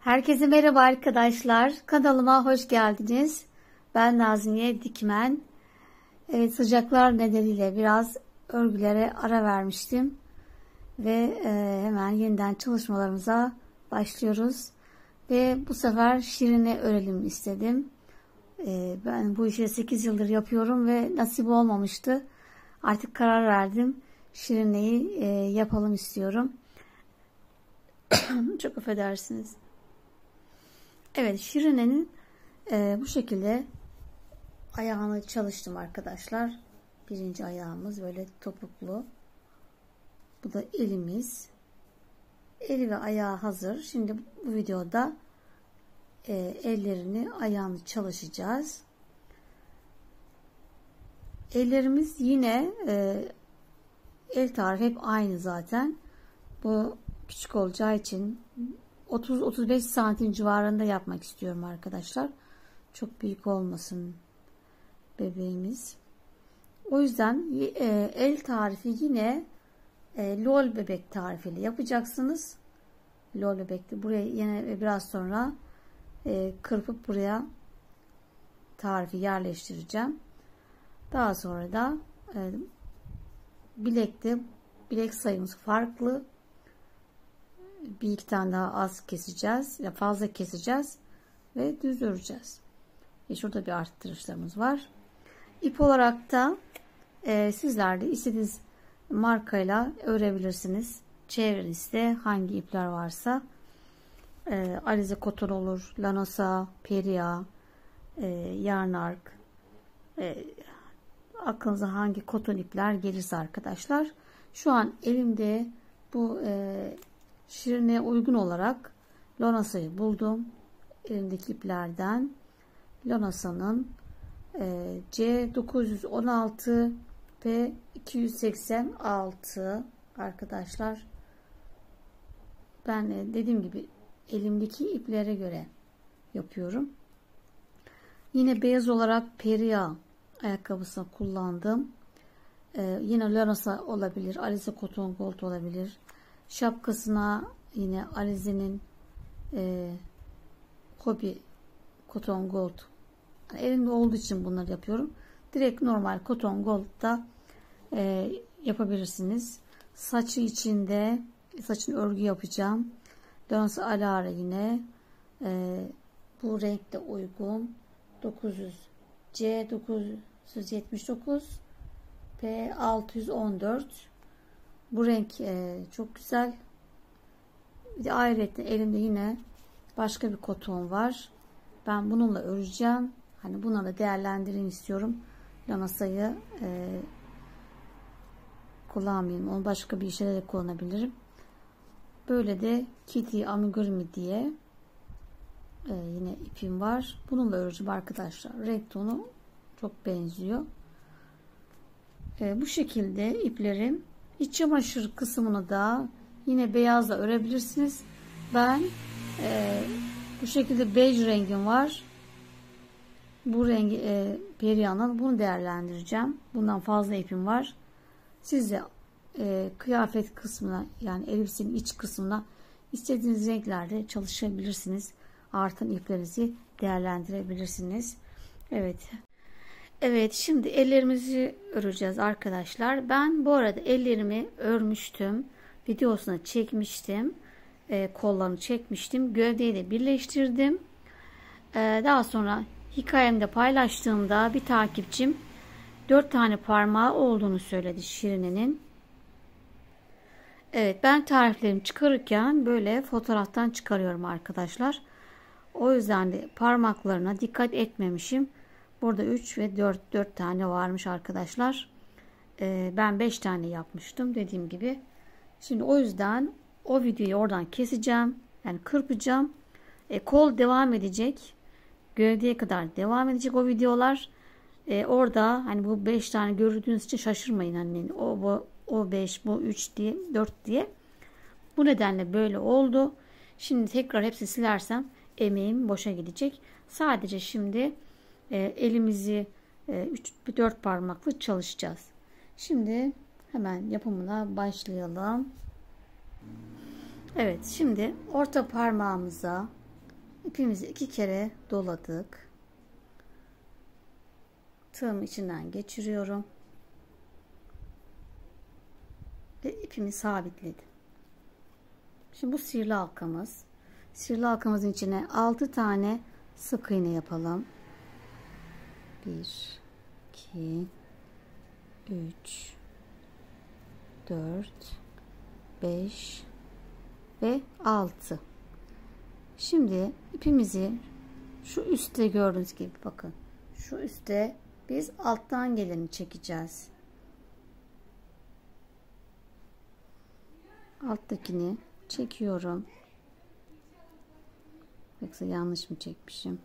Herkese merhaba arkadaşlar. Kanalıma hoş geldiniz. Ben Nazmiye Dikmen. Evet, sıcaklar nedeniyle biraz örgülere ara vermiştim. Ve hemen yeniden çalışmalarımıza başlıyoruz. Ve bu sefer şirine örelim istedim. Ben bu işi 8 yıldır yapıyorum ve nasip olmamıştı. Artık karar verdim. Şirineyi yapalım istiyorum. Çok affedersiniz. Evet, şirinenin bu şekilde ayağını çalıştım arkadaşlar. Birinci ayağımız böyle topuklu. Bu da elimiz. Eli ve ayağı hazır. Şimdi bu videoda ellerini, ayağını çalışacağız. Ellerimiz yine el tarifi hep aynı zaten. Bu küçük olacağı için 30-35 santim civarında yapmak istiyorum arkadaşlar. Çok büyük olmasın bebeğimiz. O yüzden el tarifi yine lol bebek tarifiyle yapacaksınız. Lol bebekte buraya yine biraz sonra kırpıp buraya tarifi yerleştireceğim. Daha sonra da bilek sayımız farklı. Bir iki tane daha az keseceğiz ya fazla keseceğiz ve düz öreceğiz. Şurada bir arttırışlarımız var. İp olarak da sizler de istediğiniz markayla örebilirsiniz. Çevrenizde hangi ipler varsa Alize Koton olur, Lanosa, Peria, Yarnark, aklınıza hangi koton ipler gelirse arkadaşlar. Şu an elimde bu şirine uygun olarak Lanosa'yı buldum. Elimdeki iplerden Lanosa'nın C916 ve 286 arkadaşlar. Ben dediğim gibi elimdeki iplere göre yapıyorum. Yine beyaz olarak Peria ayakkabısını kullandım. Yine Lanosa olabilir. Alize Koton Gold olabilir. Şapkasına yine Alize'nin Hobby Koton Gold. Elimde olduğu için bunları yapıyorum. Direkt normal Koton Gold'da yapabilirsiniz. Saçı içinde saçın örgü yapacağım. Lanosa Alara yine bu renkte uygun. 900 C979 P614 bu renk çok güzel. Bir de ayrıca elimde yine başka bir koton var. Ben bununla öreceğim. Hani bunları değerlendireyim istiyorum. Lanosa'yı kullanmayayım. Onu başka bir işe de kullanabilirim. Böyle de Kitty Amigurumi diye yine ipim var. Bununla öreceğim arkadaşlar. Renk tonu çok benziyor. Bu şekilde iplerim. İç çamaşır kısmını da yine beyazla örebilirsiniz. Ben bu şekilde bej rengim var. Bu rengi Peria'nın, bunu değerlendireceğim. Bundan fazla ipim var. Siz de kıyafet kısmına, yani elbisenin iç kısmına istediğiniz renklerde çalışabilirsiniz. Artan iplerinizi değerlendirebilirsiniz. Evet, şimdi ellerimizi öreceğiz arkadaşlar. Ben bu arada ellerimi örmüştüm. Videosunu çekmiştim. Kollarını çekmiştim. Gövdeyi de birleştirdim. Daha sonra hikayemde paylaştığımda bir takipçim 4 tane parmağı olduğunu söyledi şirinenin. Evet, ben tariflerimi çıkarırken böyle fotoğraftan çıkarıyorum arkadaşlar. O yüzden de parmaklarına dikkat etmemişim. Burada 3 ve 4 tane varmış arkadaşlar. Ben 5 tane yapmıştım dediğim gibi. Şimdi o yüzden o videoyu oradan keseceğim. Yani kırpacağım. Kol devam edecek. Gövdeye kadar devam edecek o videolar. Orada hani bu 5 tane gördüğünüz için şaşırmayın. Hani o 5, bu 3 diye, 4 diye. Bu nedenle böyle oldu. Şimdi tekrar hepsini silersem emeğim boşa gidecek. Sadece şimdi elimizi 4 parmaklı çalışacağız. Şimdi hemen yapımına başlayalım. Evet, şimdi orta parmağımıza İpimizi 2 kere doladık. Tığımı içinden geçiriyorum. Ve ipimi sabitledim. Şimdi bu sihirli halkamız. Sihirli halkamızın içine 6 tane sık iğne yapalım. 1, 2, 3, 4, 5 ve 6. Şimdi ipimizi şu üstte gördüğünüz gibi bakın. Şu üstte biz alttan geleni çekeceğiz. Alttakini çekiyorum. Yoksa yanlış mı çekmişim?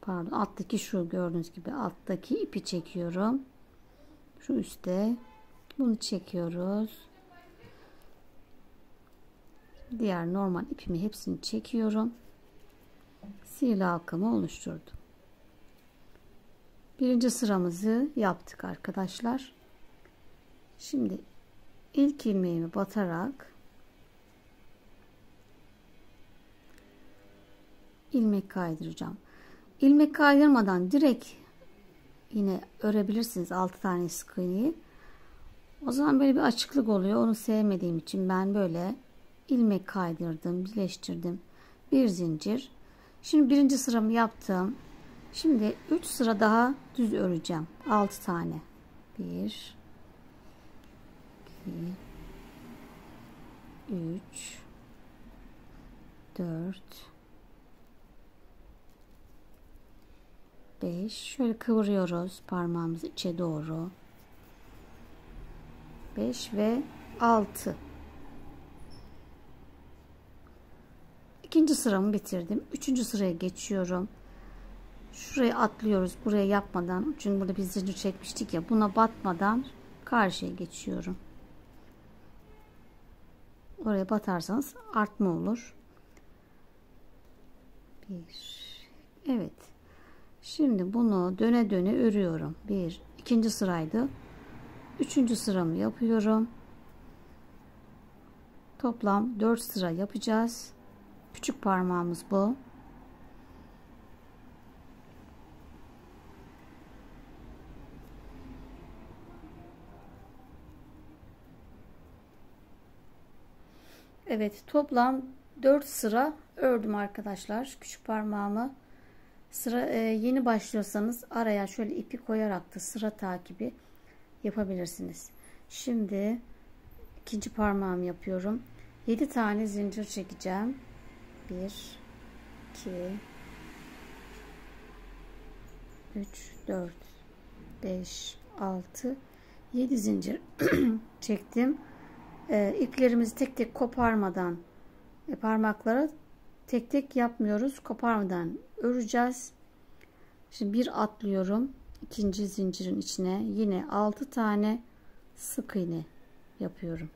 Pardon, alttaki şu gördüğünüz gibi alttaki ipi çekiyorum. Şu üstte bunu çekiyoruz. Diğer normal ipimi hepsini çekiyorum. Sihirli halkamı oluşturdum. Birinci sıramızı yaptık arkadaşlar. Şimdi ilk ilmeğimi batarak ilmek kaydıracağım. İlmek kaydırmadan direkt yine örebilirsiniz 6 tane sık iğneyi. O zaman böyle bir açıklık oluyor. Onu sevmediğim için ben böyle ilmek kaydırdım, birleştirdim. Bir zincir. Şimdi birinci sıramı yaptım. Şimdi 3 sıra daha düz öreceğim. 6 tane. 1 2 3 4 5. Şöyle kıvırıyoruz parmağımızı içe doğru. 5 ve 6. İkinci sıramı bitirdim. Üçüncü sıraya geçiyorum. Şuraya atlıyoruz. Buraya yapmadan. Çünkü burada bir zincir çekmiştik ya. Buna batmadan karşıya geçiyorum. Oraya batarsanız artma olur. 1. Evet. Şimdi bunu döne döne örüyorum. 1. İkinci sıraydı. Üçüncü sıramı yapıyorum. Toplam 4 sıra yapacağız. Küçük parmağımız bu. Evet, toplam 4 sıra ördüm arkadaşlar. Küçük parmağımı yeni başlıyorsanız araya şöyle ipi koyarak da sıra takibi yapabilirsiniz. Şimdi ikinci parmağımı yapıyorum. 7 tane zincir çekeceğim. 1 2 3 4 5 6 7 zincir çektim. İplerimizi tek tek koparmadan parmakları tek tek yapmıyoruz. Koparmadan öreceğiz. Şimdi bir atlıyorum. İkinci zincirin içine yine 6 tane sık iğne yapıyorum.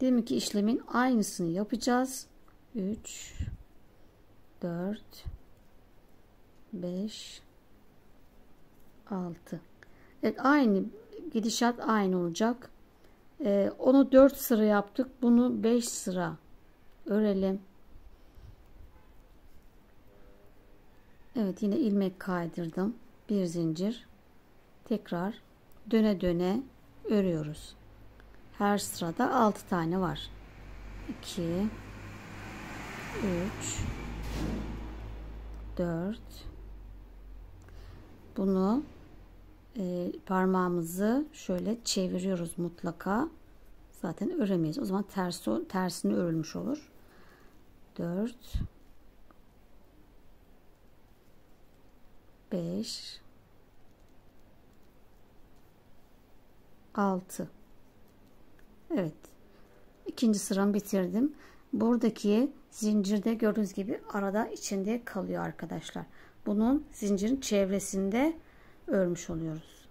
Deminki işlemin aynısını yapacağız. 3 4 5 6. Evet, aynı gidişat aynı olacak. Onu 4 sıra yaptık. Bunu 5 sıra örelim. Evet, yine ilmek kaydırdım. Bir zincir. Tekrar döne döne örüyoruz. Her sırada 6 tane var. 2 3 4. Bunu parmağımızı şöyle çeviriyoruz mutlaka. Zaten öremeyiz. O zaman tersini örülmüş olur. 4 5 6. Evet. İkinci sıramı bitirdim. Buradaki zincirde gördüğünüz gibi arada içinde kalıyor arkadaşlar. Bunun zincirin çevresinde örmüş oluyoruz.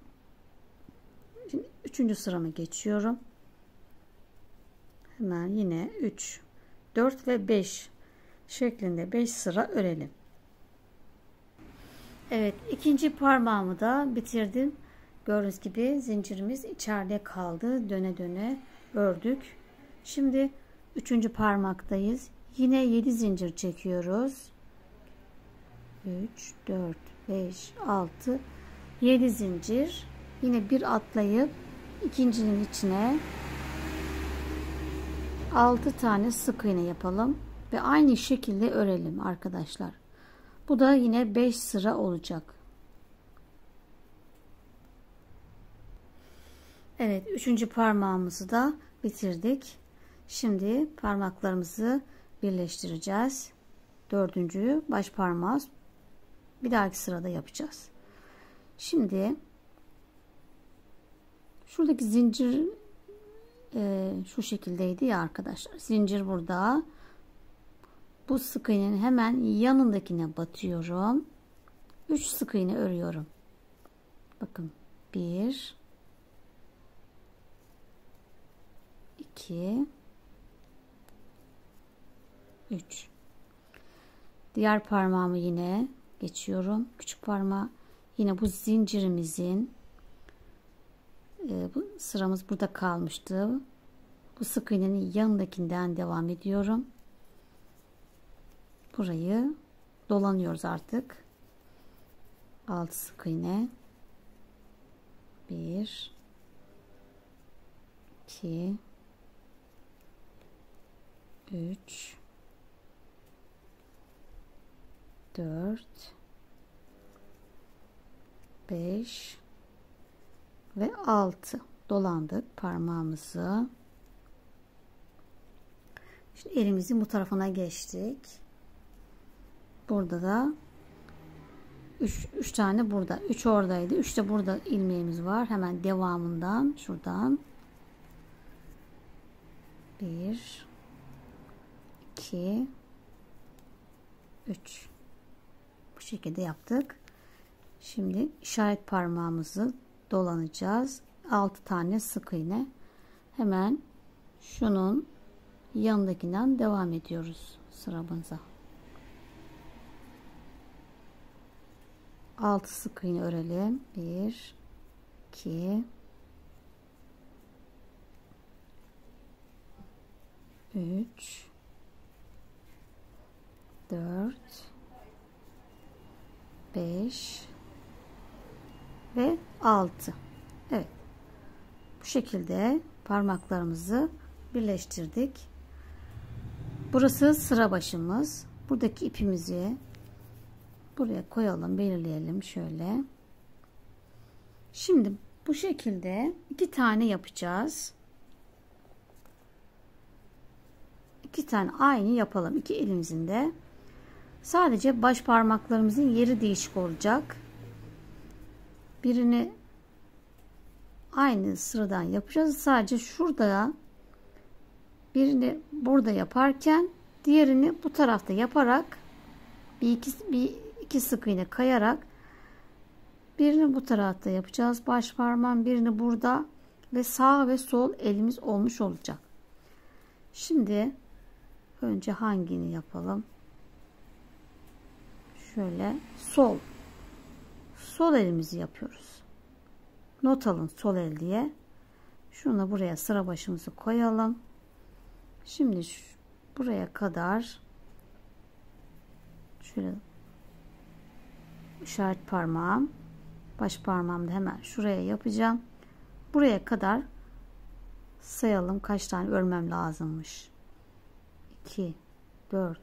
Şimdi üçüncü sırama geçiyorum. Hemen yine 3 4 ve 5 şeklinde 5 sıra örelim. Evet, ikinci parmağımı da bitirdim. Gördüğünüz gibi zincirimiz içeride kaldı. Döne döne ördük. Şimdi üçüncü parmaktayız. Yine 7 zincir çekiyoruz. 3, 4, 5, 6, 7 zincir. Yine bir atlayıp ikincinin içine 6 tane sık iğne yapalım ve aynı şekilde örelim arkadaşlar. Bu da yine 5 sıra olacak. Evet, 3. parmağımızı da bitirdik. Şimdi parmaklarımızı birleştireceğiz. 4. baş parmağı bir dahaki sırada yapacağız. Şimdi şuradaki zincir şu şekildeydi ya arkadaşlar. Zincir burada. Bu sık iğnenin hemen yanındakine batıyorum. 3 sık iğne örüyorum. Bakın 1 2 3. Diğer parmağımı yine geçiyorum. Küçük parmağı yine bu zincirimizin bu sıramız burada kalmıştı. Bu sık iğnenin yanındakinden devam ediyorum. Burayı dolanıyoruz artık. 6 sık iğne. 1 2 3 4 5 ve 6 dolandık parmağımızı. Şimdi elimizin bu tarafına geçtik. Burada da 3 tane burada, 3 oradaydı, 3 de burada ilmeğimiz var. Hemen devamından şuradan 1 2 3 bu şekilde yaptık. Şimdi işaret parmağımızı dolanacağız. 6 tane sık iğne. Hemen şunun yanındakinden devam ediyoruz sıramıza. 6 sık iğne örelim. 1 2 3 4 5 ve 6. Evet. Bu şekilde parmaklarımızı birleştirdik. Burası sıra başımız. Buradaki ipimizi buraya koyalım, belirleyelim şöyle. Şimdi bu şekilde 2 tane yapacağız. 2 tane aynı yapalım. 2 elimizin de. Sadece baş parmaklarımızın yeri değişik olacak. Birini aynı sıradan yapacağız. Sadece şurada birini burada yaparken diğerini bu tarafta yaparak bir iki sık iğne kayarak birini bu tarafta yapacağız. Baş parmağın birini burada ve sağ ve sol elimiz olmuş olacak. Şimdi önce hangini yapalım? Şöyle sol elimizi yapıyoruz. Not alın sol el diye. Şunu buraya sıra başımızı koyalım. Şimdi buraya kadar şöyle işaret parmağım, baş parmağımı da hemen şuraya yapacağım. Buraya kadar sayalım kaç tane örmem lazımmış. 2 4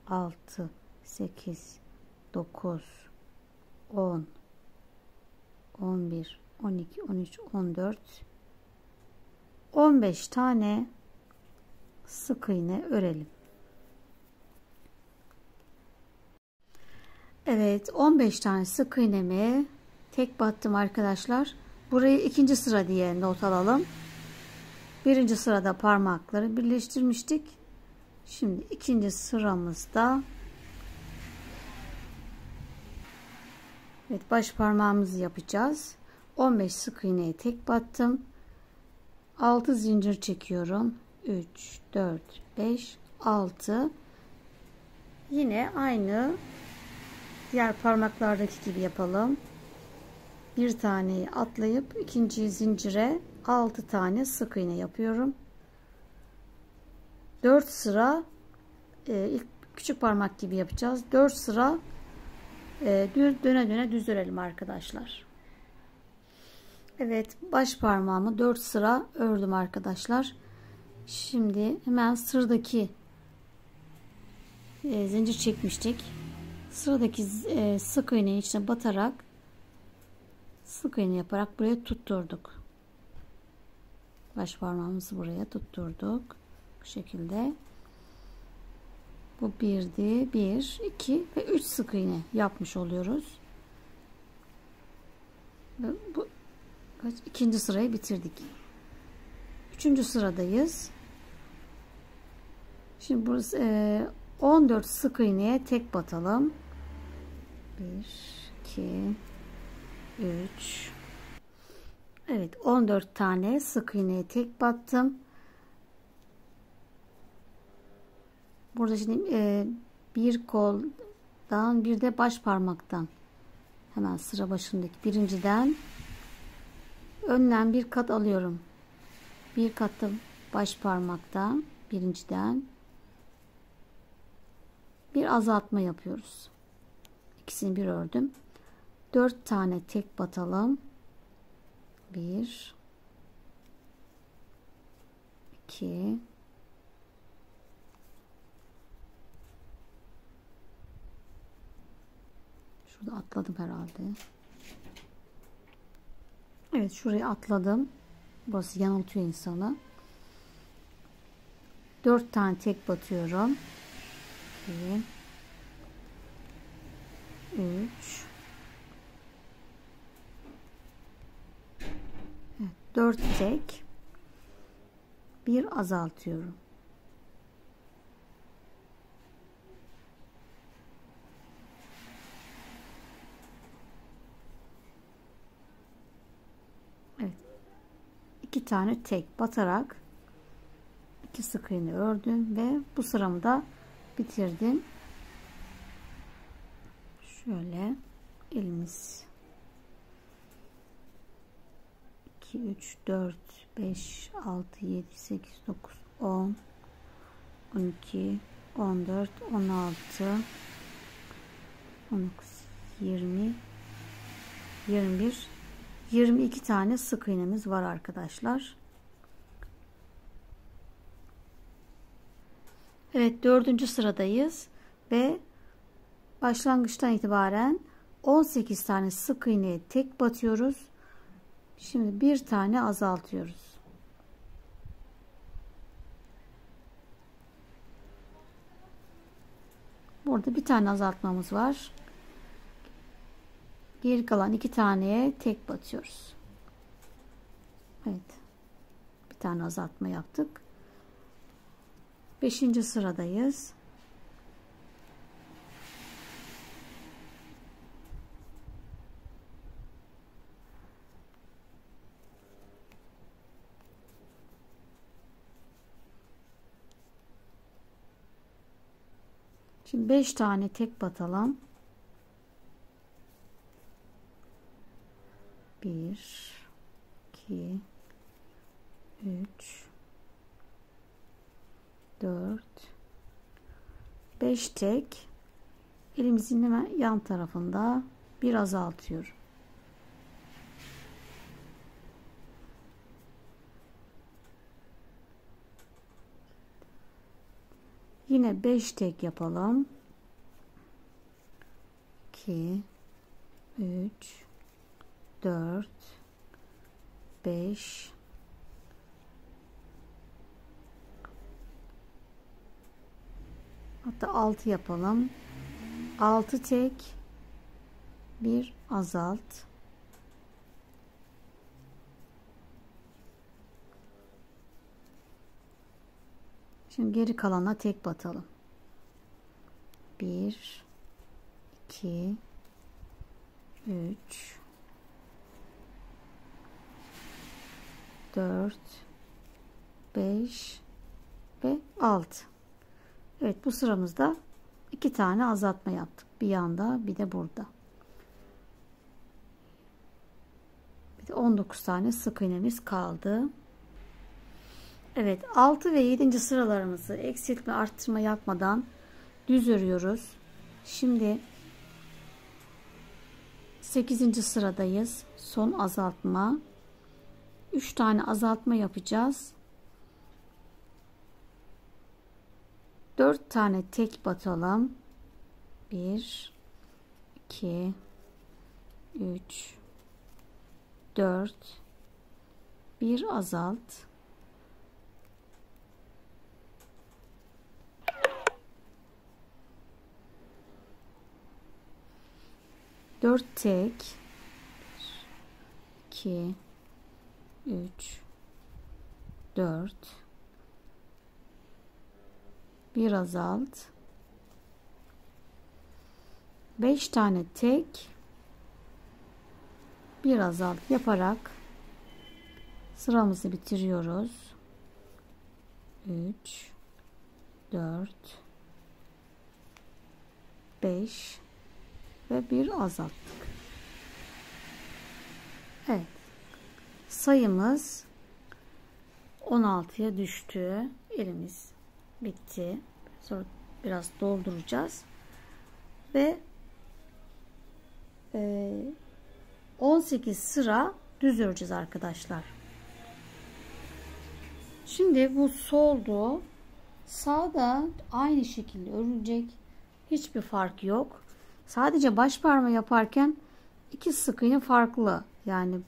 6 8 9 10 11 12 13 14 15 tane sık iğne örelim. Evet, 15 tane sık iğnemi tek battım arkadaşlar. Burayı ikinci sıra diye not alalım. Birinci sırada parmakları birleştirmiştik. Şimdi ikinci sıramızda evet, baş parmağımızı yapacağız. 15 sık iğneyi tek battım. 6 zincir çekiyorum. 3 4 5 6. Yine aynı diğer parmaklardaki gibi yapalım. Bir taneyi atlayıp ikinci zincire 6 tane sık iğne yapıyorum. 4 sıra ilk küçük parmak gibi yapacağız. 4 sıra döne döne düz örelim arkadaşlar. Evet, baş parmağımı 4 sıra ördüm arkadaşlar. Şimdi hemen sıradaki zincir çekmiştik. Sıradaki sık iğnenin içine batarak sık iğne yaparak buraya tutturduk. Baş parmağımızı buraya tutturduk. Bu şekilde. Bu birdi. 1, 2 ve 3 sık iğne yapmış oluyoruz. Ve bu ikinci sırayı bitirdik. Üçüncü sıradayız. Şimdi burası 14 sık iğneye tek batalım. 1, 2, 3. Evet, 14 tane sık iğneye tek battım. Burada şimdi bir koldan bir de baş parmaktan, hemen sıra başındaki birinciden önden bir kat alıyorum. Bir katta baş parmaktan, birinciden bir azaltma yapıyoruz. İkisini bir ördüm. 4 tane tek batalım. 1, 2, şurada atladım herhalde. Evet, şurayı atladım. Burası yanıltıyor insanı. 4 tane tek batıyorum. 2, 3, evet, 4 tek, bir azaltıyorum. Evet, 2 tane tek batarak 2 sık iğne ördüm ve bu sıramı da bitirdim. Şöyle elimiz 2, 3, 4, 5, 6, 7, 8, 9, 10, 12, 14, 16, 19, 20, 21, 22 tane sık iğnemiz var arkadaşlar. Evet, 4. sıradayız ve başlangıçtan itibaren 18 tane sık iğneye tek batıyoruz. Şimdi bir tane azaltıyoruz. Burada bir tane azaltmamız var. Geri kalan 2 taneye tek batıyoruz. Evet. Bir tane azaltma yaptık. 5. sıradayız. Şimdi 5 tane tek batalım. 1, 2, 3, 4, 5 tek. Elimizin hemen yan tarafında bir azaltıyorum. Yine 5 tek yapalım. 2, 3, 4, 5, hatta 6 yapalım. 6 tek, bir azalt. Şimdi geri kalana tek batalım. 1, 2, 3, 4, 5 ve 6. Evet, bu sıramızda 2 tane azaltma yaptık. Bir yanda bir de burada. Bir de 19 tane sık iğnemiz kaldı. Evet, 6 ve 7. sıralarımızı eksiltme arttırma yapmadan düz örüyoruz. Şimdi 8. sıradayız. Son azaltma. 3 tane azaltma yapacağız. 4 tane tek batalım. 1 2 3 4 bir azalt. Dört tek. 2 3 4 bir azalt. 5 tane tek, bir azalt yaparak sıramızı bitiriyoruz. 3 4 5 ve bir azalttık. Evet. Sayımız 16'ya düştü. Elimiz bitti. Sonra biraz dolduracağız. Ve 18 sıra düz öreceğiz arkadaşlar. Şimdi bu soldu. Sağda aynı şekilde örülecek. Hiçbir fark yok. Sadece baş parmağı yaparken iki sık iğne farklı. Yani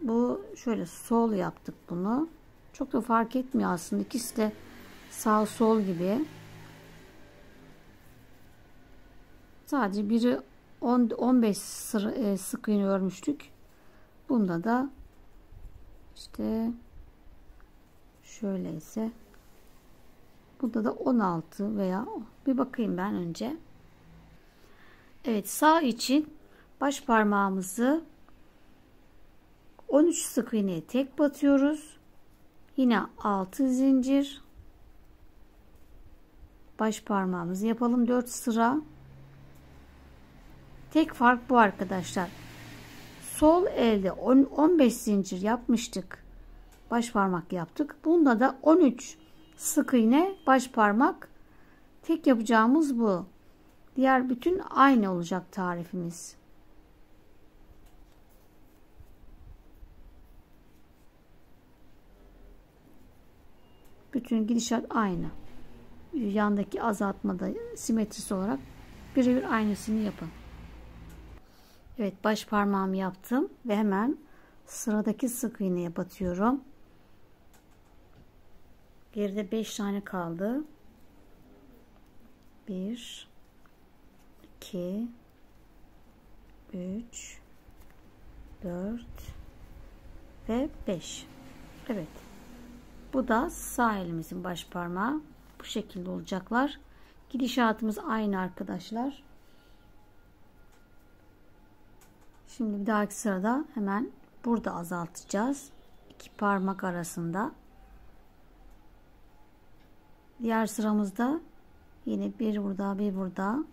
bu şöyle sol yaptık bunu. Çok da fark etmiyor aslında. İkisi de sağ sol gibi. Sadece biri 15 sıra sık iğne örmüştük. Bunda da işte şöyle ise burada da 16 veya bir bakayım ben önce. Evet, sağ için baş parmağımızı 13 sık iğneye tek batıyoruz. Yine 6 zincir. Baş parmağımızı yapalım 4 sıra. Tek fark bu arkadaşlar. Sol elde 15 zincir yapmıştık. Baş parmak yaptık. Bunda da 13 sık iğne baş parmak. Tek yapacağımız bu. Diğer bütün aynı olacak tarifimiz. Bütün gidişat aynı. Yandaki azaltmada simetrisi olarak birebir aynısını yapın. Evet, baş parmağımı yaptım ve hemen sıradaki sık iğneye batıyorum. Geride 5 tane kaldı. 1 2 3 4 ve 5. Evet. Bu da sağ elimizin baş parmağı. Bu şekilde olacaklar. Gidişatımız aynı arkadaşlar. Şimdi bir dahaki sırada hemen burada azaltacağız. 2 parmak arasında. Diğer sıramızda yine bir burada, bir burada.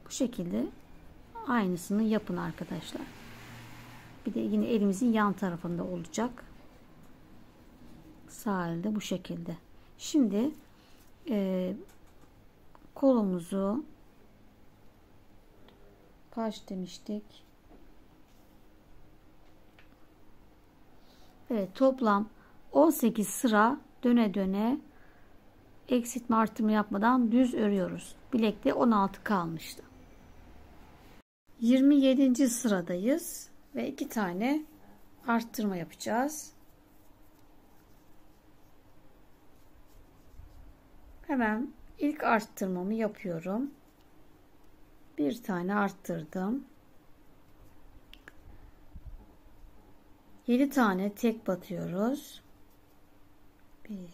Bu şekilde aynısını yapın arkadaşlar. Bir de yine elimizin yan tarafında olacak. Sağ elde bu şekilde. Şimdi kolumuzu kaç demiştik? Evet, toplam 18 sıra döne döne eksiltme artırma yapmadan düz örüyoruz. Bilekte 16 kalmıştı. 27. sıradayız ve 2 tane arttırma yapacağız. Hemen ilk arttırmamı yapıyorum. Bir tane arttırdım. 7 tane tek batıyoruz. 1 2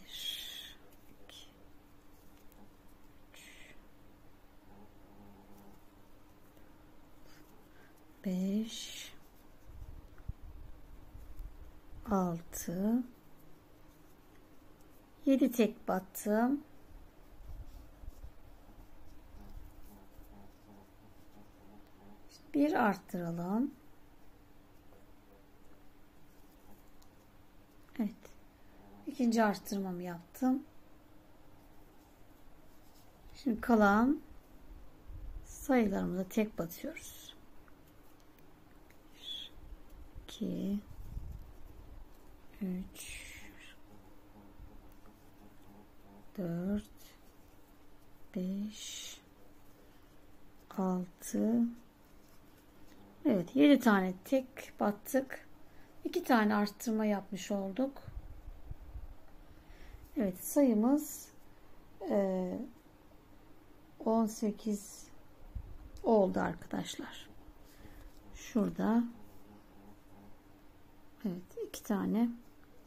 3 5 6 7 tek battım. Bir arttıralım. Evet. İkinci arttırmamı yaptım. Şimdi kalan sayılarımıza tek batıyoruz. 2 3 4 5 6 Evet, 7 tane tek battık. 2 tane arttırma yapmış olduk. Evet, sayımız 18 oldu arkadaşlar. Şurada evet, 2 tane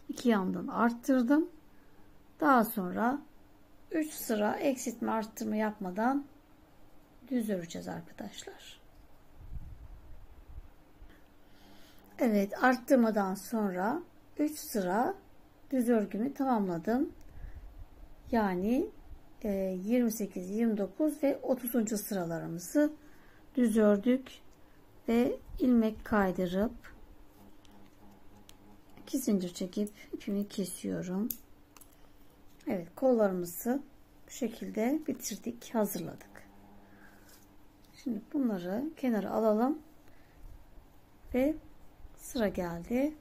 2 yandan arttırdım. Daha sonra 3 sıra eksiltme arttırma yapmadan düz öreceğiz arkadaşlar. Evet, arttırmadan sonra 3 sıra düz örgümü tamamladım. Yani 28, 29 ve 30. sıralarımızı düz ördük ve ilmek kaydırıp 2 zincir çekip ipimi kesiyorum. Evet, kollarımızı bu şekilde bitirdik, hazırladık. Şimdi bunları kenara alalım ve sıra geldi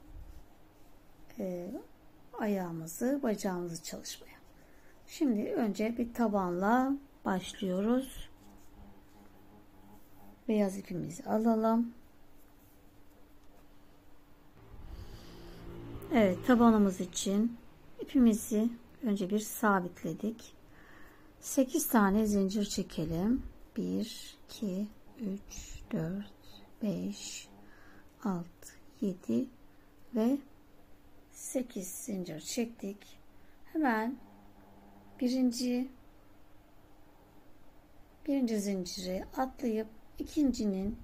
ayağımızı, bacağımızı çalışmaya. Şimdi önce bir tabanla başlıyoruz. Beyaz ipimizi alalım. Evet, tabanımız için ipimizi önce bir sabitledik. 8 tane zincir çekelim. 1 2 3 4 5 6 7 ve 8 zincir çektik. Hemen birinci zinciri atlayıp ikincinin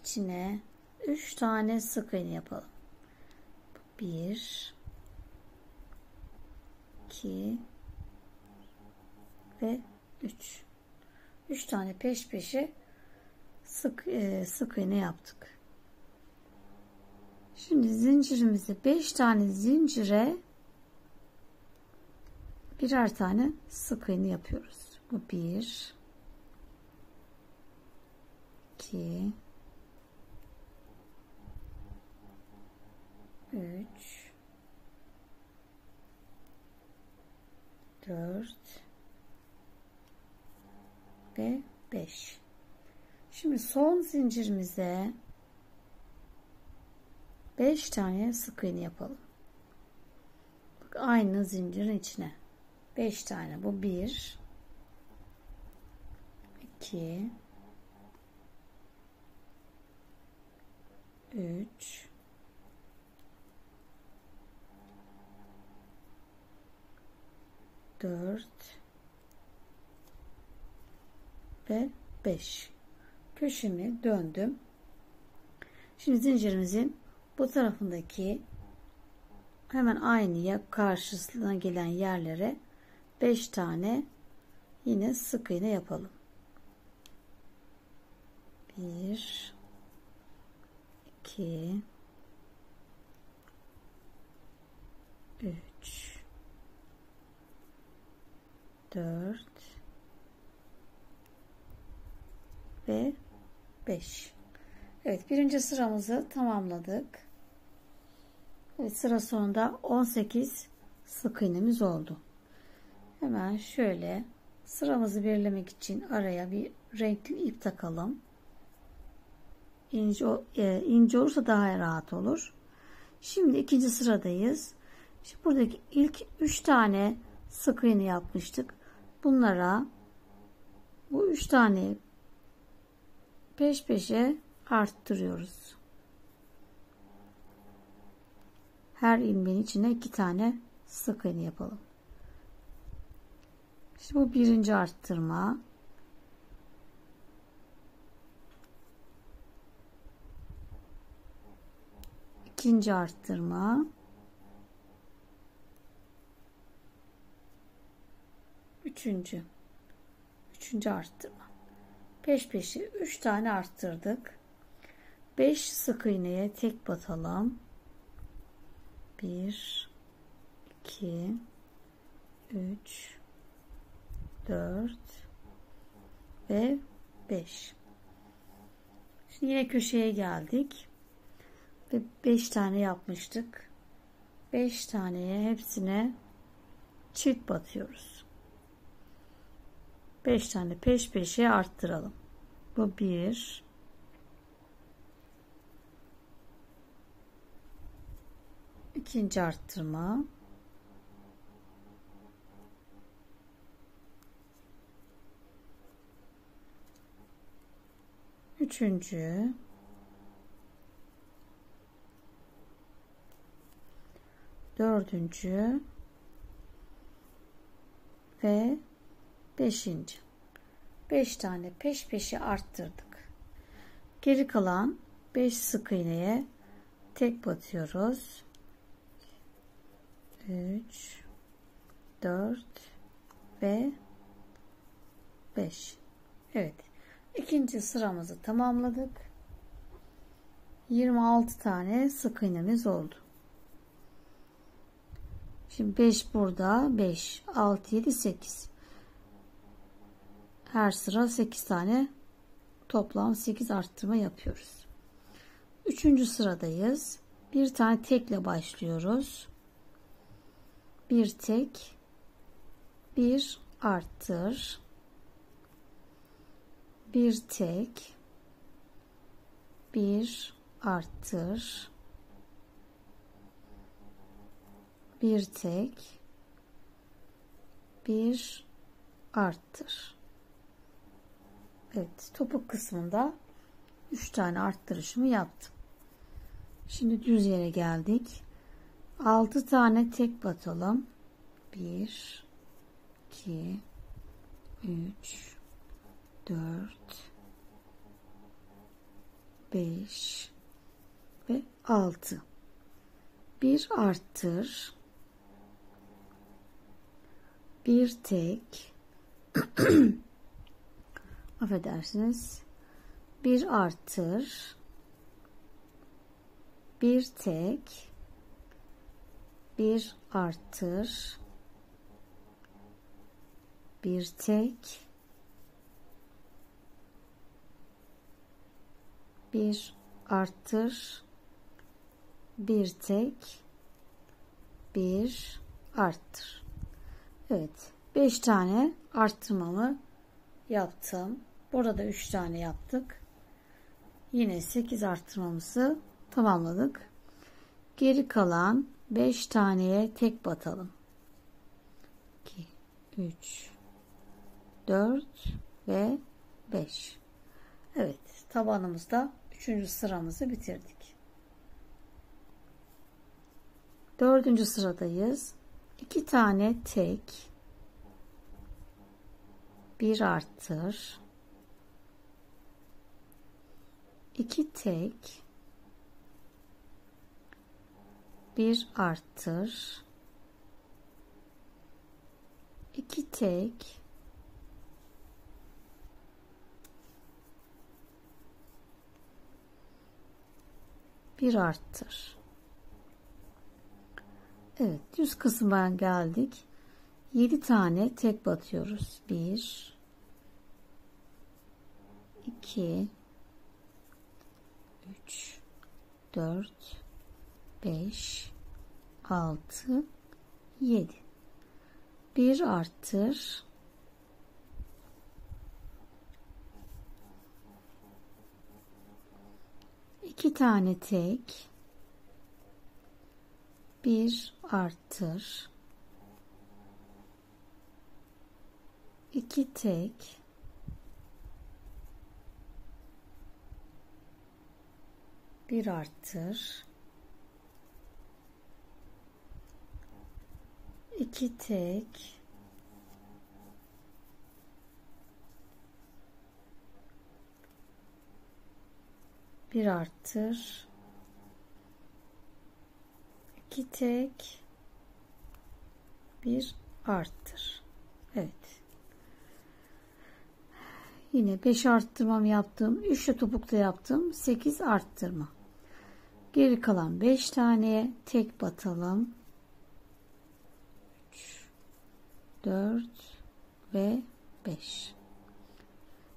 içine 3 tane sık iğne yapalım. 1 2 ve 3 tane peş peşe sık iğne yaptık. Şimdi zincirimizi 5 tane zincire birer tane sık iğne yapıyoruz. Bu 1 2 3 4 ve 5. Şimdi son zincirimize 5 tane sık iğne yapalım. Bak, aynı zincirin içine 5 tane. Bu 1 2 3 4 ve 5. Köşemi döndüm. Şimdi zincirimizin bu tarafındaki hemen aynı karşısına gelen yerlere 5 tane yine sık iğne yapalım. 1 2 3 4 ve 5. Evet, birinci sıramızı tamamladık. Evet, sıra sonunda 18 sık iğnemiz oldu. Hemen şöyle sıramızı belirlemek için araya bir renkli ip takalım. İnce olursa daha rahat olur. Şimdi ikinci sıradayız. Şimdi buradaki ilk 3 tane sık iğne yapmıştık. Bunlara bu 3 tane peş peşe arttırıyoruz. Her ilmeğin içine 2 tane sık iğne yapalım. Şimdi bu birinci arttırma. İkinci arttırma. Üçüncü arttırma. Peş peşe 3 tane arttırdık. 5 sık iğneye tek batalım. 1 2 3 4 ve 5. Şimdi yine köşeye geldik. Ve 5 tane yapmıştık. 5 taneye hepsine çift batıyoruz. 5 tane peş peşe arttıralım. Bu 1, ikinci arttırma, üçüncü, dördüncü ve beşinci. 5 tane peş peşe arttırdık. Geri kalan 5 sık iğneye tek batıyoruz. 3, 4 ve 5. Evet. İkinci sıramızı tamamladık. 26 tane sık iğnemiz oldu. Şimdi 5 burada, 5, 6, 7, 8. Her sıra 8 tane, toplam 8 arttırma yapıyoruz. Üçüncü sıradayız. Bir tane tekle başlıyoruz. Bir tek, bir arttır, bir tek, bir arttır, bir tek, bir arttır. Evet, topuk kısmında 3 tane arttırışımı yaptım. Şimdi düz yere geldik. 6 tane tek batalım. 1, 2, 3, 4, 5 ve 6. Bir arttır. Bir tek. Affedersiniz. Bir arttır. Bir tek. Bir arttır. Bir tek. Bir arttır. Bir tek. Bir arttır. Evet. 5 tane arttırmamı yaptım. Burada da 3 tane yaptık. Yine 8 arttırmamızı tamamladık. Geri kalan 5 taneye tek batalım. 2, 3, 4 ve 5. Evet. Tabanımızda 3. sıramızı bitirdik. 4. sıradayız. 2 tane tek, bir arttır, 2 tek, bir arttır, 2 tek, bir arttır. Evet, düz kısmına geldik. 7 tane tek batıyoruz. 1, 2, 3, 4, 5, 6, 7. Bir arttır. 2 tane tek, bir arttır, 2 tek, bir arttır, 2 tek, bir arttır, 2 tek, bir arttır. Evet. Yine 5 arttırmam yaptım. 3 de topukta yaptım. 8 arttırma. Geri kalan 5 taneye tek batalım. 3, 4 ve 5.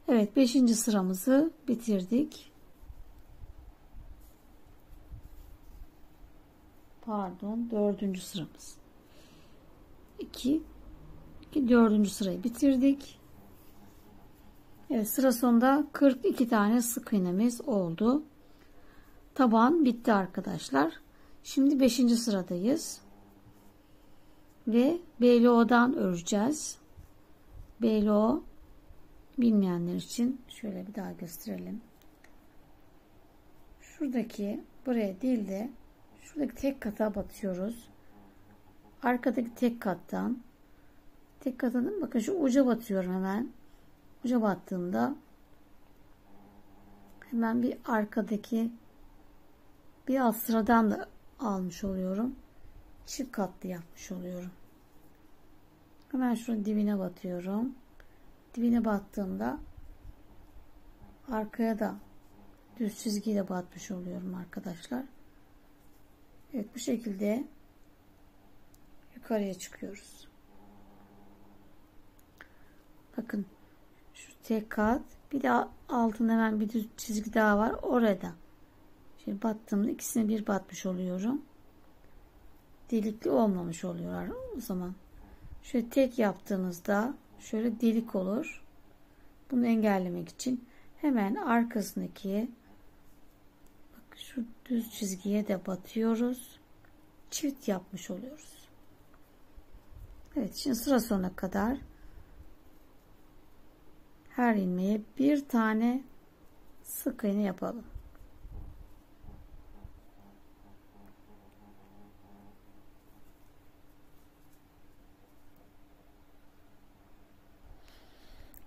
Evet, 5. sıramızı bitirdik. pardon, dördüncü sıramız. 2 dördüncü sırayı bitirdik. Evet, sıra sonunda 42 tane sık iğnemiz oldu. Taban bitti arkadaşlar. Şimdi 5. sıradayız. Ve BLO'dan öreceğiz. BLO bilmeyenler için şöyle bir daha gösterelim. Şuradaki, buraya değil de şuradaki tek kata batıyoruz. Arkadaki tek kattan bakın şu uca batıyorum hemen. Uca battığımda hemen bir arkadaki bir alt sıradan da almış oluyorum. Çift katlı yapmış oluyorum. Hemen şunun dibine batıyorum. Dibine battığımda arkaya da düz çizgiyle batmış oluyorum arkadaşlar. Evet, bu şekilde yukarıya çıkıyoruz. Bakın şu tek kat, bir de altında hemen bir düz çizgi daha var. Orada şimdi battığımda ikisine bir batmış oluyorum. Delikli olmamış oluyorlar o zaman. Şöyle tek yaptığınızda şöyle delik olur. Bunu engellemek için hemen arkasındaki bak şu düz çizgiye de batıyoruz. Çift yapmış oluyoruz. Evet, şimdi sıra sonuna kadar her ilmeğe bir tane sık iğne yapalım.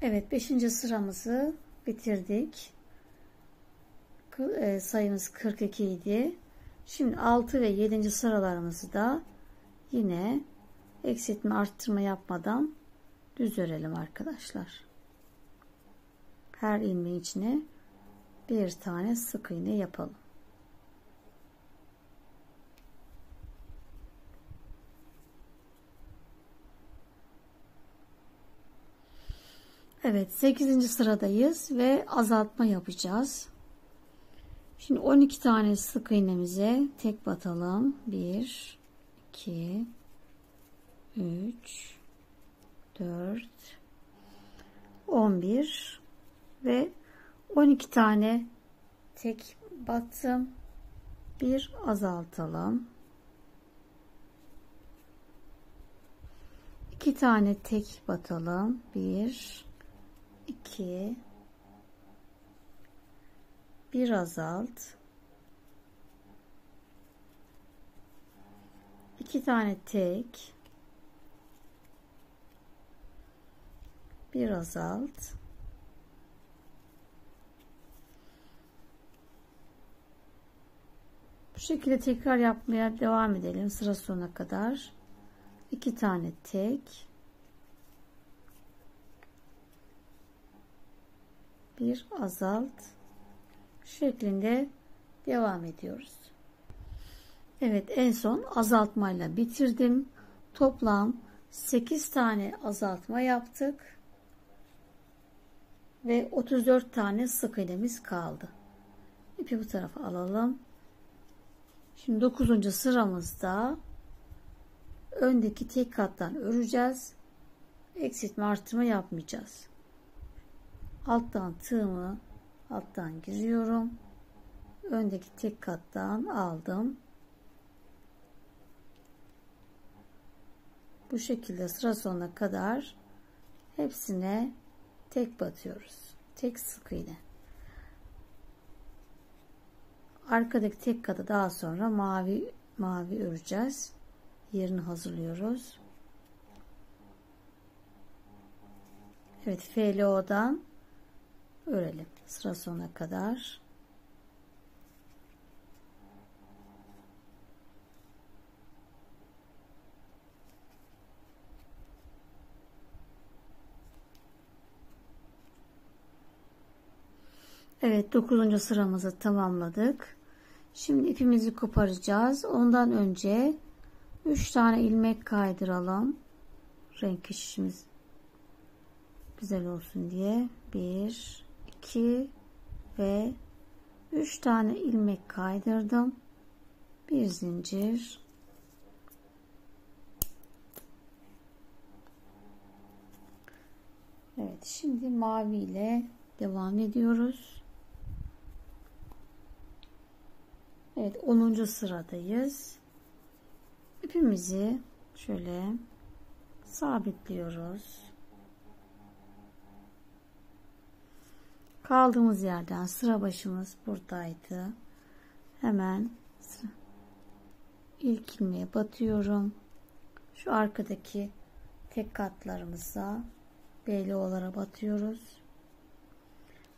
Evet, 5. sıramızı bitirdik. Sayımız 42 idi. Şimdi 6 ve 7. sıralarımızı da yine eksiltme arttırma yapmadan düz örelim arkadaşlar. Her ilmeğin içine bir tane sık iğne yapalım. Evet, 8. sıradayız ve azaltma yapacağız. Şimdi 12 tane sık iğnemize tek batalım. 1 2 3 4 11 ve 12 tane tek battım. Bir azaltalım. 2 tane tek batalım. 1 2 bir azalt. 2 tane tek bir azalt. Bu şekilde tekrar yapmaya devam edelim sıra sonuna kadar. 2 tane tek bir azalt şeklinde devam ediyoruz. Evet, en son azaltmayla bitirdim. Toplam 8 tane azaltma yaptık ve 34 tane sık iğnemiz kaldı. İpi bu tarafa alalım. Şimdi 9. sıramızda öndeki tek kattan öreceğiz. Eksiltme artırma yapmayacağız. Alttan tığımı alttan giriyorum. Öndeki tek kattan aldım. Bu şekilde sıra sonuna kadar hepsine tek batıyoruz. Tek sık iğne. Arkadaki tek katı daha sonra mavi öreceğiz. Yerini hazırlıyoruz. Evet, FLO'dan örelim sıra sonuna kadar. Evet, 9. sıramızı tamamladık. Şimdi ipimizi koparacağız. Ondan önce 3 tane ilmek kaydıralım. Renk geçişimiz güzel olsun diye. 1 2 ve 3 tane ilmek kaydırdım. Bir zincir Evet, şimdi mavi ile devam ediyoruz. Evet, 10. sıradayız. İpimizi şöyle sabitliyoruz. Kaldığımız yerden, sıra başımız buradaydı. Hemen ilk ilmeğe batıyorum. Şu arkadaki tek katlarımıza belli batıyoruz.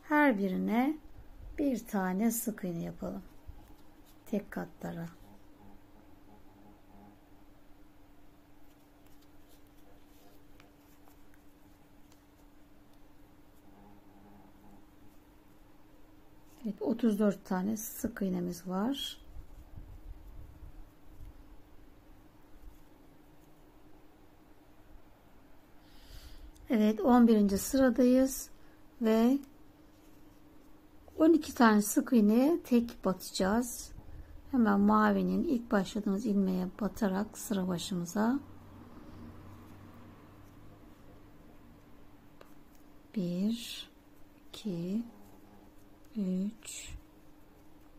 Her birine bir tane sık iğne yapalım. Tek katlara. Evet, 34 tane sık iğnemiz var. Evet, 11. sıradayız ve 12 tane sık iğneye tek batacağız. Hemen mavinin ilk başladığımız ilmeğe batarak sıra başımıza 1 2 3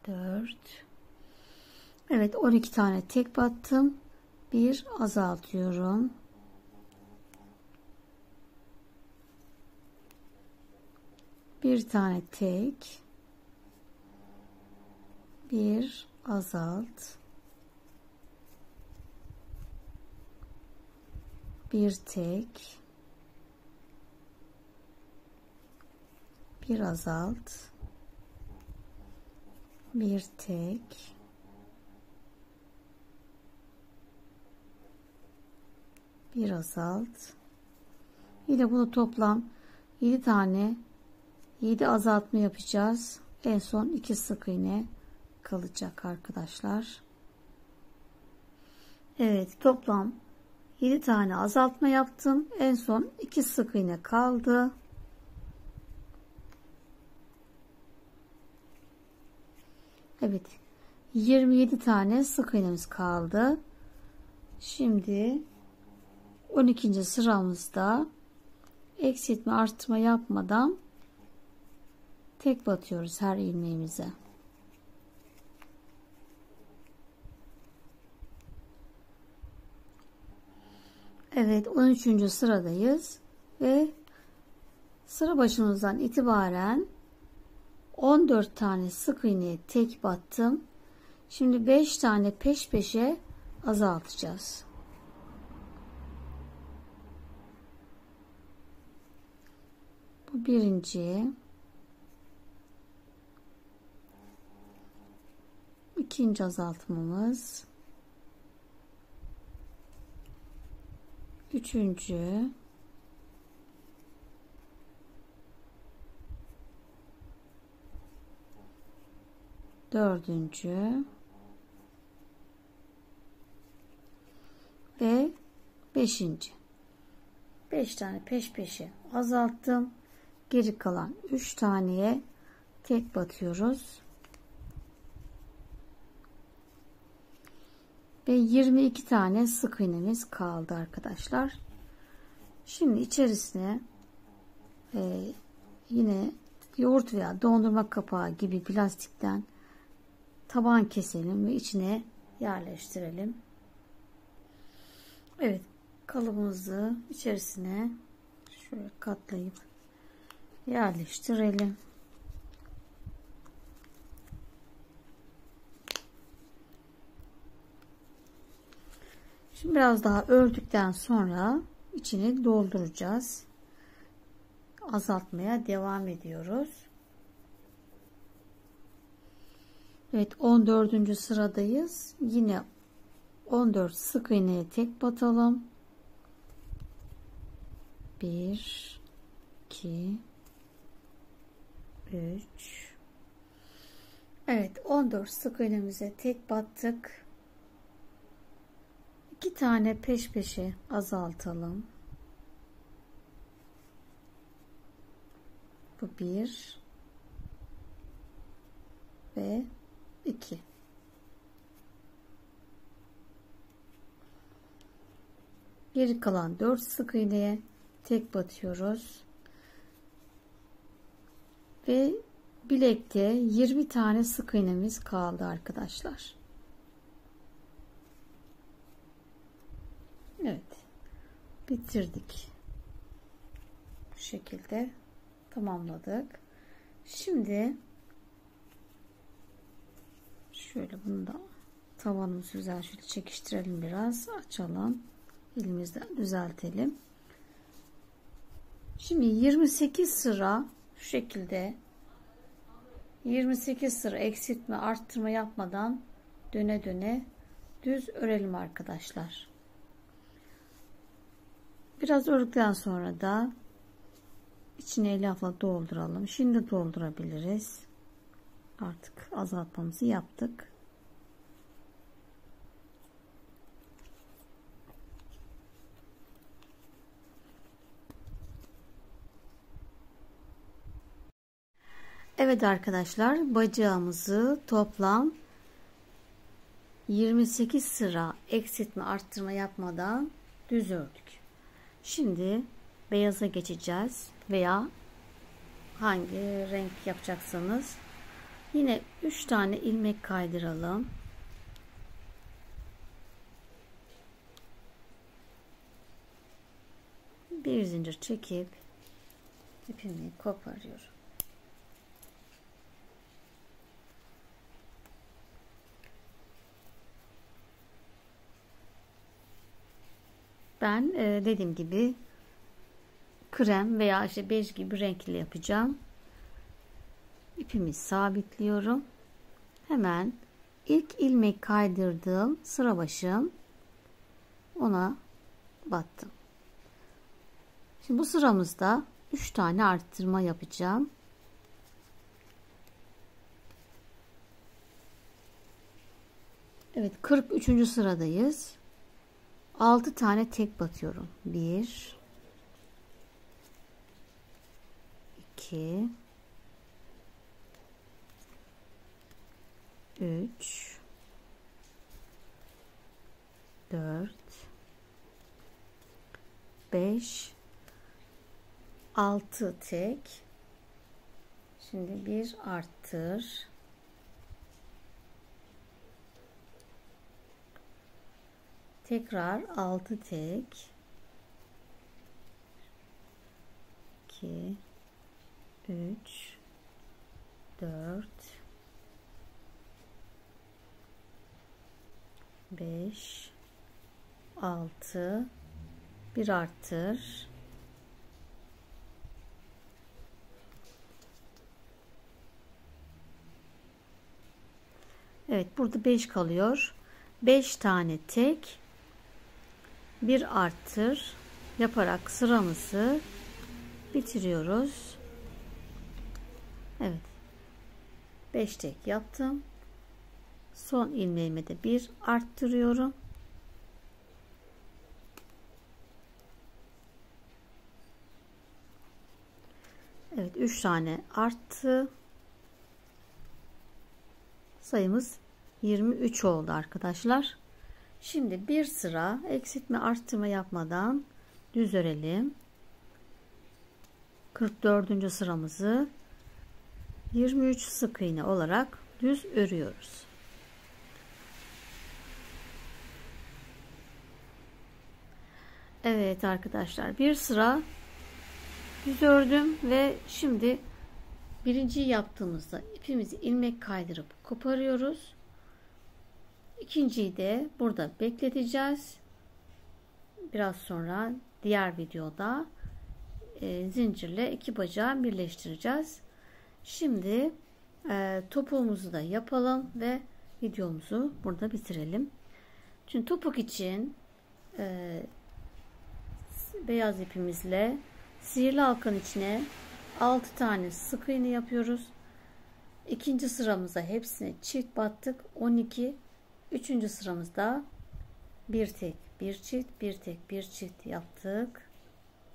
4. Evet, 12 tane tek battım. Bir azaltıyorum. Bir tane tek, bir azalt, bir tek, bir azalt, bir tek, bir azalt. Yine bunu toplam 7 tane 7 azaltma yapacağız. En son 2 sık iğne kalacak arkadaşlar. Evet, toplam 7 tane azaltma yaptım. En son 2 sık iğne kaldı. Evet, 27 tane sık iğnemiz kaldı. Şimdi 12. sıramızda eksiltme arttırma yapmadan tek batıyoruz her ilmeğimize. Evet, 13. sıradayız ve sıra başımızdan itibaren 14 tane sık iğneye tek battım. Şimdi 5 tane peş peşe azaltacağız. Bu birinci, ikinci azaltmamız, üçüncü, dördüncü ve beşinci. 5 tane peş peşe azalttım. Geri kalan 3 taneye tek batıyoruz. Ve 22 tane sık iğnemiz kaldı arkadaşlar. Şimdi içerisine yine yoğurt veya dondurma kapağı gibi plastikten taban keselim ve içine yerleştirelim. Evet, kalıbımızı içerisine şöyle katlayıp yerleştirelim. Şimdi biraz daha ördükten sonra içini dolduracağız. Azaltmaya devam ediyoruz. Evet, 14. sıradayız. Yine 14 sık iğneye tek batalım. 1 2 3. Evet, 14 sık iğnemize tek battık. 2 tane peş peşe azaltalım. Bu 1 ve 2. Geri kalan 4 sık iğneye tek batıyoruz. ve bilekte 20 tane sık iğnemiz kaldı arkadaşlar. Evet, bitirdik. Bu şekilde tamamladık. Şimdi şöyle bunu da tavanımız güzel şöyle çekiştirelim, biraz açalım, elimizle düzeltelim. Şimdi 28 sıra şu şekilde 28 sıra eksiltme arttırma yapmadan döne döne düz örelim arkadaşlar. Biraz ördükten sonra da içine elyafla dolduralım. Şimdi doldurabiliriz. Artık azaltmamızı yaptık. Evet arkadaşlar, bacağımızı toplam 28 sıra eksiltme arttırma yapmadan düz ördük. Şimdi beyaza geçeceğiz veya hangi renk yapacaksanız yine 3 tane ilmek kaydıralım. Bir zincir çekip ipimi koparıyorum. Ben dediğim gibi krem veya işte bej gibi renkli yapacağım. İpimi sabitliyorum. Hemen ilk ilmek kaydırdığım sıra başım, ona battım. Şimdi bu sıramızda 3 tane arttırma yapacağım. Evet, 43. sıradayız. 6 tane tek batıyorum. 1 2 3 4 5 6 tek. Şimdi bir arttır. Tekrar 6 tek. 2 3 4 5 6 bir arttır. Evet, burada 5 kalıyor. 5 tane tek, bir arttır yaparak sıramızı bitiriyoruz. Evet, 5 tek yaptım. Son ilmeğime de bir arttırıyorum. Evet, 3 tane arttı. Sayımız 23 oldu arkadaşlar. Şimdi bir sıra eksiltme arttırma yapmadan düz örelim. 44. sıramızı 23 sık iğne olarak düz örüyoruz. Evet arkadaşlar, bir sıra düz ördüm ve şimdi birinciyi yaptığımızda ipimizi ilmek kaydırıp koparıyoruz. İkinciyi de burada bekleteceğiz. Biraz sonra diğer videoda zincirle iki bacağı birleştireceğiz. Şimdi topuğumuzu da yapalım ve videomuzu burada bitirelim. Şimdi topuk için beyaz ipimizle sihirli halkanın içine 6 tane sık iğne yapıyoruz. İkinci sıramıza hepsine çift battık. 12. Üçüncü sıramızda bir tek bir çift, bir tek bir çift yaptık.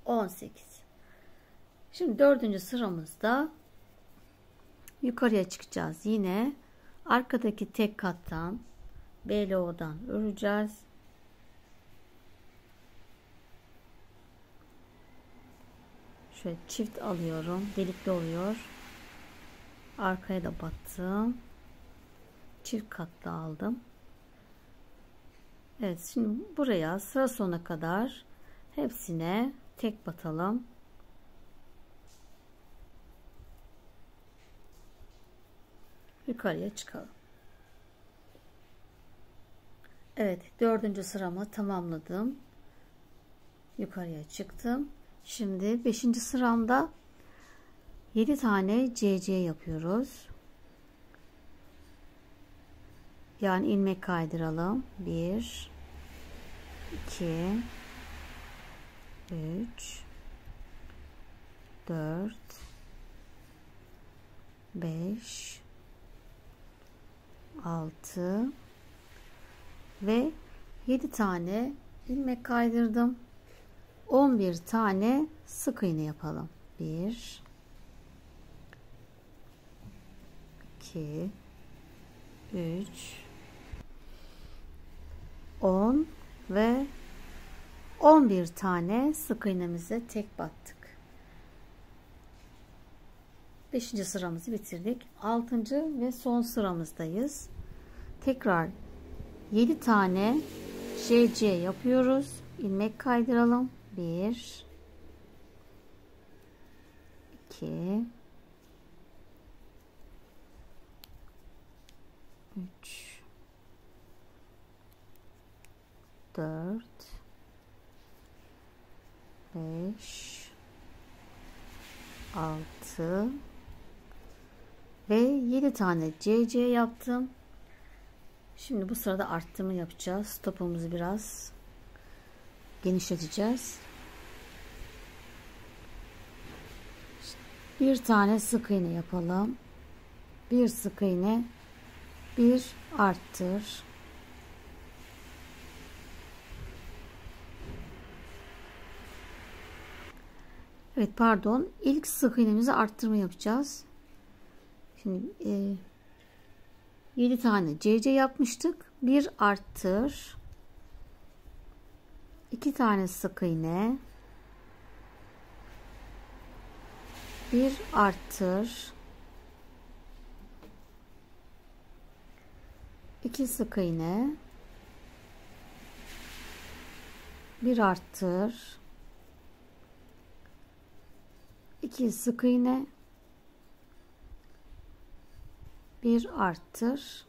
18. Şimdi dördüncü sıramızda yukarıya çıkacağız. Yine arkadaki tek kattan BLO'dan öreceğiz. Şöyle çift alıyorum. Delikli oluyor. Arkaya da battım. Çift katlı aldım. Evet, şimdi buraya sıra sonuna kadar hepsine tek batalım. Yukarıya çıkalım. Evet, 4. sıramı tamamladım. Yukarıya çıktım. Şimdi 5. sıramda 7 tane CC yapıyoruz. Yani ilmek kaydıralım. 1 2 3 4 5 6 ve 7 tane ilmek kaydırdım. 11 tane sık iğne yapalım. 1 2 3 10 ve 11 tane sık iğnemize tek battık. 5. sıramızı bitirdik. 6. ve son sıramızdayız. Tekrar 7 tane CC yapıyoruz. İlmek kaydıralım. 1 2 3 4 5 6 ve 7 tane CC yaptım. Şimdi bu sırada arttırma yapacağız. Topumuzu biraz genişleteceğiz. Bir tane sık iğne yapalım. Bir sık iğne, bir arttır. Evet, pardon. İlk sık iğnemizi arttırma yapacağız. Şimdi 7 tane CC yapmıştık. Bir arttır. 2 tane sık iğne. Bir arttır. 2 sık iğne. Bir arttır. 2 sık iğne. Bir arttır.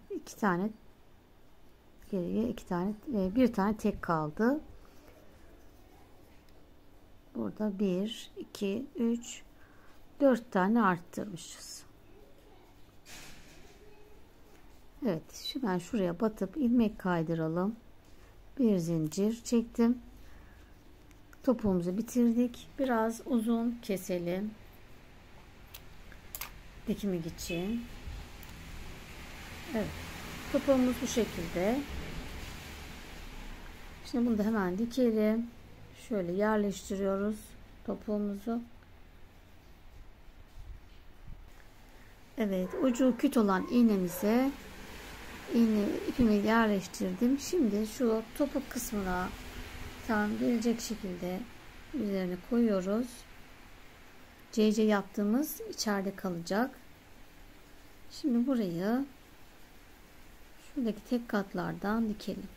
İki tane geriye, bir tane tek kaldı. Burada 1 2 3 4 tane arttırmışız. Evet, şimdi ben şuraya batıp ilmek kaydıralım. Bir zincir çektim. Topuğumuzu bitirdik. Biraz uzun keselim. Dikmek için. Evet. Topuğumuz bu şekilde. Şimdi bunu da hemen dikelim. Şöyle yerleştiriyoruz topuğumuzu. Evet, ucu küt olan iğnemize ipimi yerleştirdim. Şimdi şu topuk kısmına tam gelecek şekilde üzerine koyuyoruz. CC yaptığımız içeride kalacak. Şimdi burayı şuradaki tek katlardan dikelim.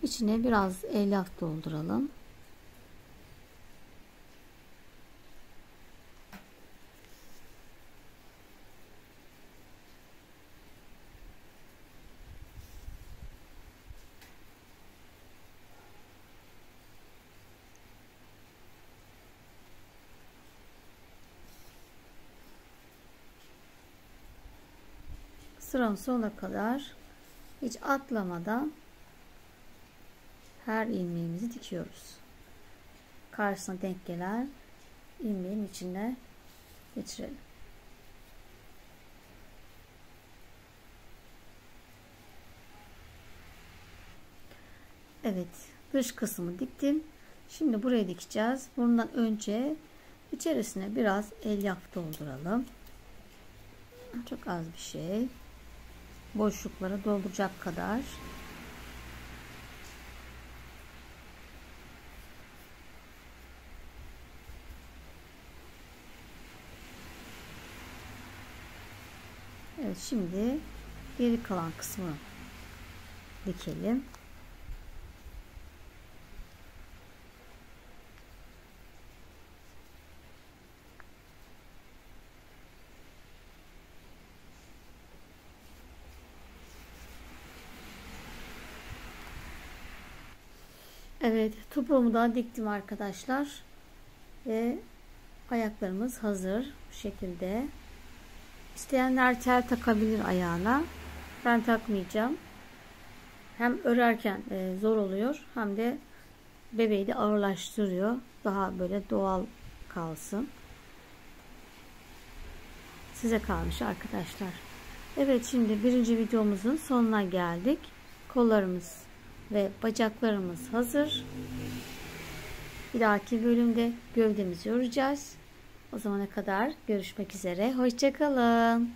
İçine biraz elyaf dolduralım. Sıranın sonuna kadar hiç atlamadan her ilmeğimizi dikiyoruz. Karşısına denk gelen ilmeğin içine geçirelim. Evet, dış kısmı diktim. Şimdi buraya dikeceğiz. Bundan önce İçerisine biraz elyaf dolduralım. Çok az bir şey. Boşlukları dolduracak kadar. Evet, şimdi geri kalan kısmı dikelim. Evet, topuğumu da diktim arkadaşlar. Ve ayaklarımız hazır bu şekilde. İsteyenler tel takabilir ayağına. Ben takmayacağım. Hem örerken zor oluyor, hem de bebeği de ağırlaştırıyor. Daha böyle doğal kalsın. Size kalmış arkadaşlar. Evet, şimdi birinci videomuzun sonuna geldik. Kollarımız ve bacaklarımız hazır. Bir dahaki bölümde gövdemizi öreceğiz. O zamana kadar görüşmek üzere. Hoşça kalın.